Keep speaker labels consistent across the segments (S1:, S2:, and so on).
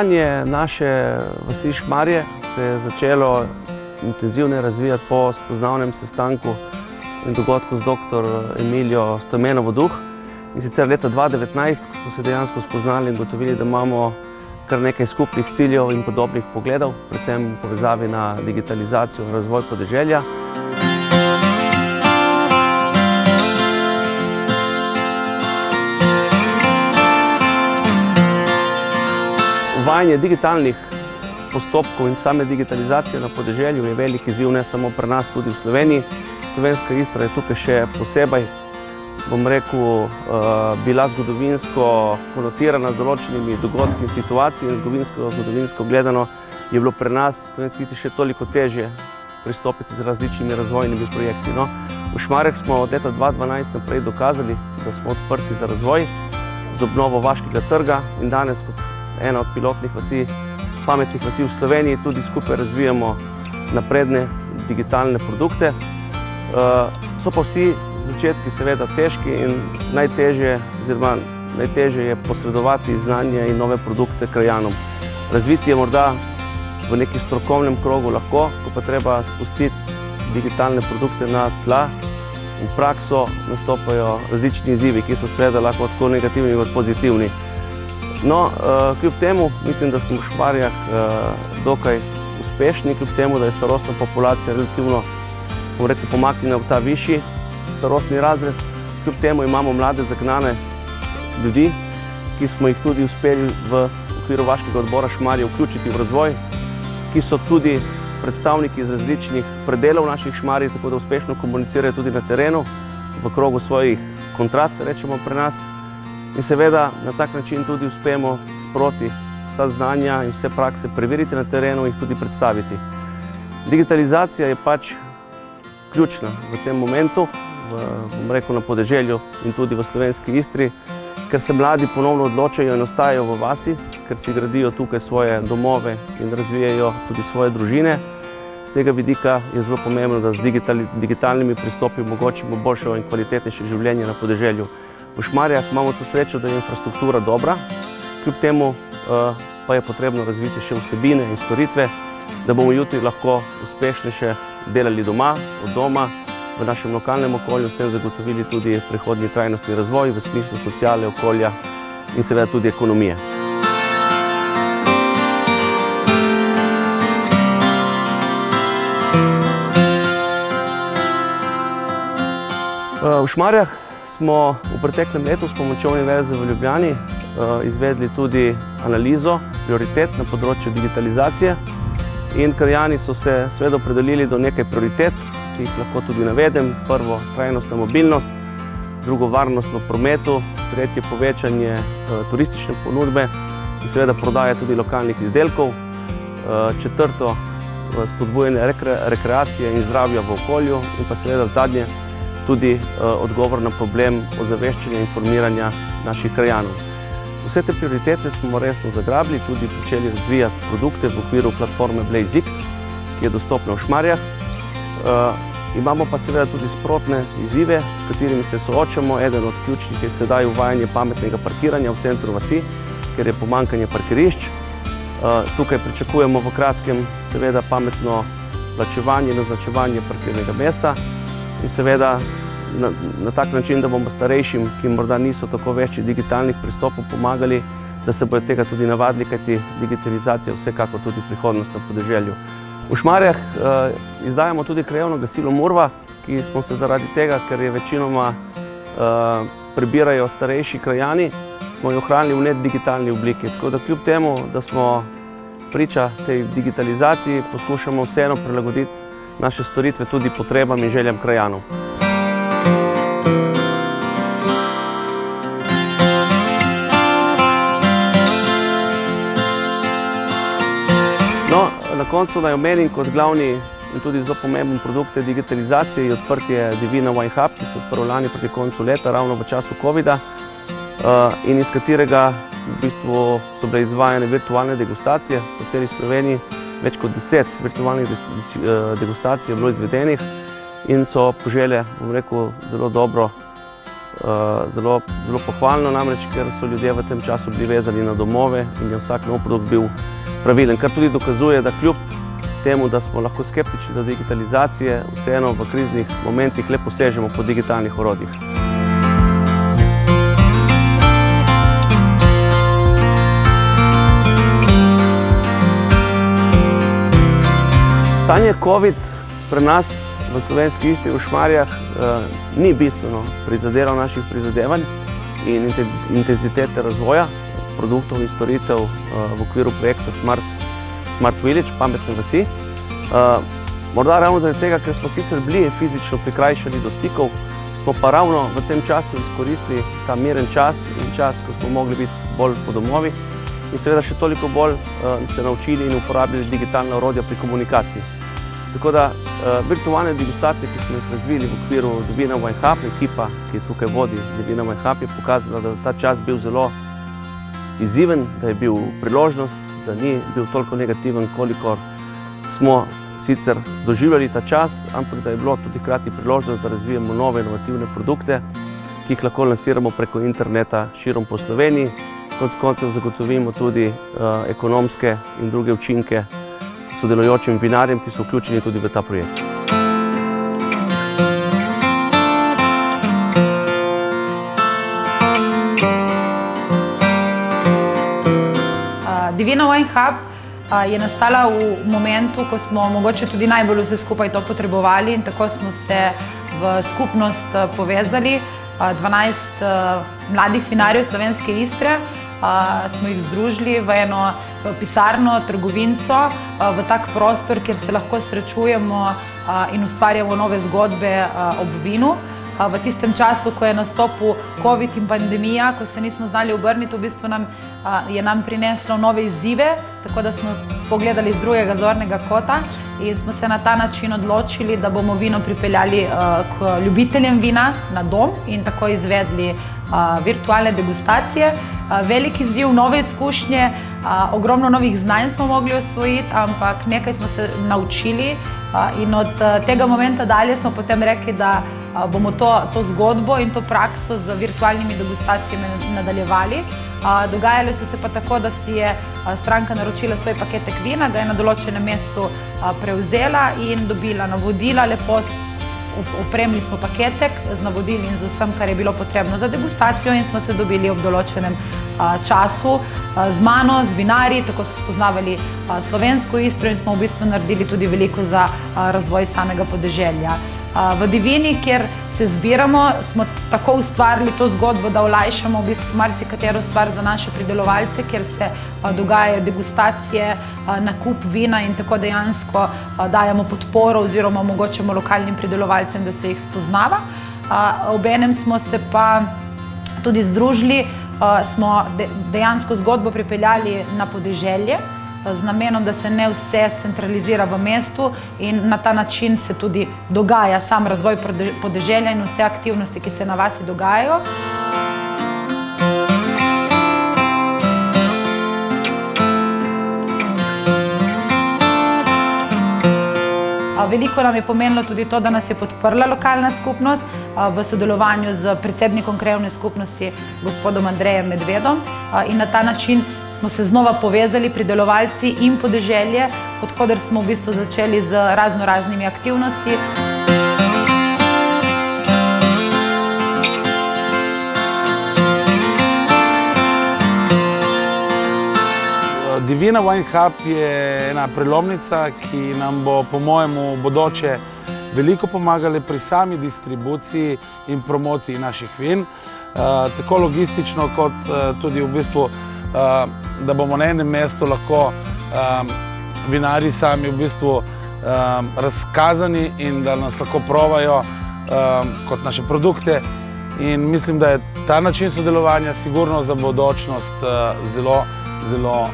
S1: Poslovanje naše vasi Šmarje se je začelo intenzivno razvijati po spoznavnem sestanku in dogodku z dr. Emilijo Stojmenovo Duh. In sicer leta 2019, ko smo se dejansko spoznali in gotovili, da imamo kar nekaj skupnih ciljev in podobnih pogledov, predvsem v povezavi na digitalizacijo in razvoj podeželja. Uvajanje digitalnih postopkov in same digitalizacije na podeželju je velik izziv ne samo pri nas, tudi v Sloveniji. Slovenska Istra je tukaj še posebej, bom rekel, bila zgodovinsko konotirana z določenimi dogodki in situacij in zgodovinsko gledano je bilo pri nas v Slovenski Istri še toliko težje pristopiti z različnimi razvojnimi projekti. No, v Šmarjah smo od leta 2012 naprej dokazali, da smo odprti za razvoj, z obnovo vaškega trga in danes kot ena od pilotnih vasi, pametnih vasi v Sloveniji, tudi skupaj razvijamo napredne digitalne produkte. So pa vsi začetki seveda težki in najtežje je posredovati znanje in nove produkte krajanom. Razviti je morda v neki strokovnem krogu lahko, ko pa treba spustiti digitalne produkte na tla in prakso nastopajo različni izzivi, ki so seveda lahko tako negativni kot pozitivni. No, kljub temu mislim, da smo v Šmarjah dokaj uspešni, kljub temu, da je starostna populacija relativno pomaknjena v ta višji starostni razred. Kljub temu imamo mlade zagnane ljudi, ki smo jih tudi uspeli v okviru Vaškega odbora Šmarje vključiti v razvoj, ki so tudi predstavniki iz različnih predelov naših Šmarij, tako da uspešno komunicirajo tudi na terenu, v krogu svojih kontrat, rečemo pri nas. In seveda na tak način tudi uspemo sproti vsa znanja in vse prakse preveriti na terenu in jih tudi predstaviti. Digitalizacija je pač ključna v tem momentu, bom rekel, na podeželju in tudi v Slovenski Istri, ker se mladi ponovno odločajo in ostajajo v vasi, ker si gradijo tukaj svoje domove in razvijajo tudi svoje družine. Z tega vidika je zelo pomembno, da z digitalnimi pristopi omogočimo boljše in kvalitetnejše življenje na podeželju. V Šmarjah imamo to srečo, da je infrastruktura dobra, kljub temu pa je potrebno razviti še vsebine in storitve, da bomo jutri lahko uspešnejše delali doma, od doma, v našem lokalnem okolju, s tem zagotovili tudi prihodnji trajnostni razvoj v smislu sociale, okolja in seveda tudi ekonomije. V Šmarjah smo v preteklem letu s pomočjo Univerze v Ljubljani izvedli tudi analizo prioritet na področju digitalizacije in krajani so se seveda opredelili do nekaj prioritet, ki jih lahko tudi navedem. Prvo, trajnostna mobilnost, drugo, varnost v prometu, tretje, povečanje turistične ponudbe in seveda prodaja tudi lokalnih izdelkov, četrto, spodbujanje rekreacije in zdravja v okolju in pa seveda zadnje, tudi odgovor na problem ozaveščanja in informiranja naših krajanov. Vse te prioritete smo resno zagrabili, tudi pričeli razvijati produkte v okviru platforme BlazeX, ki je dostopna v Šmarjah. Imamo pa seveda tudi sprotne izzive, s katerimi se soočamo. Eden od ključnih je sedaj uvajanje pametnega parkiranja v centru vasi, ker je pomanjkanje parkirišč. Tukaj pričakujemo v kratkem seveda pametno plačevanje in označevanje parkirnega mesta in seveda na tak način, da bomo starejšim, ki morda niso tako vešči digitalnih pristopov, pomagali, da se bodo tega tudi navadili, kajti digitalizacija je vsekakor tudi prihodnost na podeželju. V Šmarjah izdajamo tudi krajevno glasilo Murva, ki smo se zaradi tega, ker je večinoma prebirajo starejši krajani, smo jo ohranili v nedigitalni obliki. Tako da kljub temu, da smo priča tej digitalizaciji, poskušamo vseeno prilagoditi naše storitve tudi potrebam in željam krajanov. No, na koncu naj omenim kot glavni in tudi zelo pomemben produkt te digitalizacije je odprtje Divina Wine Hub, ki se je odprl lani proti koncu leta, ravno v času covida, in iz katerega v bistvu so bile izvajane virtualne degustacije po celi Sloveniji. Več kot 10 virtualnih degustacij je bilo izvedenih in so požele, bom rekel, zelo dobro zelo pohvalno, namreč ker so ljudje v tem času bili vezani na domove in je vsak nov produkt bil pravilen, kar tudi dokazuje, da kljub temu, da smo lahko skeptični do digitalizacije, vseeno v kriznih momentih le posežemo po digitalnih orodjih. Stanje COVID pri nas v Slovenski Istri v Šmarjah ni bistveno prizadelo naših prizadevanj in intenzitete razvoja produktov in storitev v okviru projekta Smart Village, pametne vasi. Morda ravno zaradi tega, ker smo sicer bili fizično prikrajšani do stikov, smo pa ravno v tem času izkoristili ta miren čas in čas, ko smo mogli biti bolj po domovih in seveda še toliko bolj se naučili in uporabljali digitalna orodja pri komunikaciji. Tako da virtualne degustacije, ki smo jih razvili v okviru Divina Wine Hub, ekipa, ki tukaj vodi Divina Wine Hub, je pokazala, da je ta čas bil zelo izziven, da je bil priložnost, da ni bil toliko negativen, kolikor smo sicer doživljali ta čas, ampak da je bilo tudi hkrati priložnost, da razvijemo nove inovativne produkte, ki jih lahko lansiramo preko interneta širom po Sloveniji. Konec koncev zagotovimo tudi ekonomske in druge učinke sodelujočim vinarjem, ki so vključeni tudi v ta projekt.
S2: Divina Wine Hub je nastala v momentu, ko smo mogoče tudi najbolj vse skupaj to potrebovali in tako smo se v skupnost povezali. 12 mladih vinarjev Slovenske Istre smo jih združili v eno pisarno, trgovinco, v tak prostor, kjer se lahko srečujemo in ustvarjamo nove zgodbe ob vinu. V tistem času, ko je nastopil COVID in pandemija, ko se nismo znali obrniti, v bistvu je nam prineslo nove izzive, tako da smo pogledali z drugega zornega kota in smo se na ta način odločili, da bomo vino pripeljali k ljubiteljem vina na dom in tako izvedli virtualne degustacije. Velik izziv, nove izkušnje, ogromno novih znanj smo mogli osvojiti, ampak nekaj smo se naučili in od tega momenta dalje smo potem rekli, da bomo to zgodbo in to prakso z virtualnimi degustacijami nadaljevali. Dogajalo so se pa tako, da si je stranka naročila svoj paketek vina, ga je na določenem mestu prevzela in dobila navodila, lepo opremili smo paketek z navodili in z vsem, kar je bilo potrebno za degustacijo in smo se dobili ob določenem času z mano, z vinarji, tako so spoznavali Slovensko Istro in smo v bistvu naredili tudi veliko za razvoj samega podeželja. V Divini, kjer se zbiramo, smo tako ustvarili to zgodbo, da olajšamo v bistvu marsikatero stvar za naše pridelovalce, kjer se dogajajo degustacije, nakup vina in tako dejansko dajemo podporo oziroma omogočamo lokalnim pridelovalcem, da se jih spoznava. Obenem smo se pa tudi združili, smo dejansko zgodbo pripeljali na podeželje z namenom, da se ne vse centralizira v mestu in na ta način se tudi dogaja sam razvoj podeželja in vse aktivnosti, ki se na vasi dogajajo. Veliko nam je pomenilo tudi to, da nas je podprla lokalna skupnost v sodelovanju z predsednikom krajevne skupnosti, gospodom Andrejem Medvedom, in na ta način smo se znova povezali pridelovalci in podeželje, od koder smo v bistvu začeli z raznoraznimi aktivnosti.
S3: Divina Wine Hub je ena prelomnica, ki nam bo po mojemu bodoče veliko pomagala pri sami distribuciji in promociji naših vin, tako logistično kot tudi v bistvu, da bomo na enem mestu lahko vinarji sami v bistvu razkazani in da nas lahko provajo kot naše produkte. In mislim, da je ta način sodelovanja sigurno za bodočnost zelo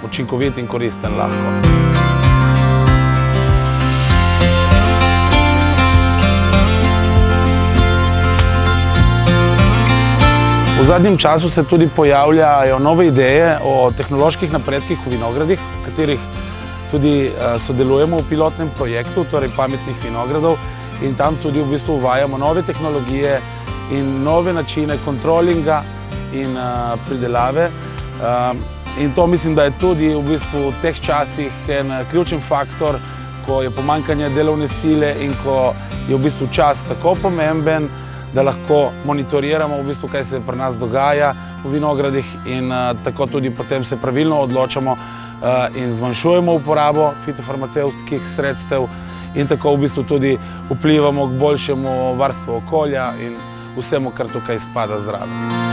S3: učinkovit in koristen lahko. V zadnjem času se tudi pojavljajo nove ideje o tehnoloških napredkih v vinogradih, v katerih tudi sodelujemo v pilotnem projektu, torej pametnih vinogradov, in tam tudi v bistvu uvajamo nove tehnologije, in nove načine kontrolinga in pridelave. In to mislim, da je tudi v bistvu v teh časih en ključen faktor, ko je pomanjkanje delovne sile in ko je v bistvu čas tako pomemben, da lahko monitoriramo v bistvu, kaj se pri nas dogaja v vinogradih in tako tudi potem se pravilno odločamo in zmanjšujemo uporabo fitofarmacevtskih sredstev in tako v bistvu tudi vplivamo k boljšemu varstvu okolja in vsemu, kar tukaj spada zraven.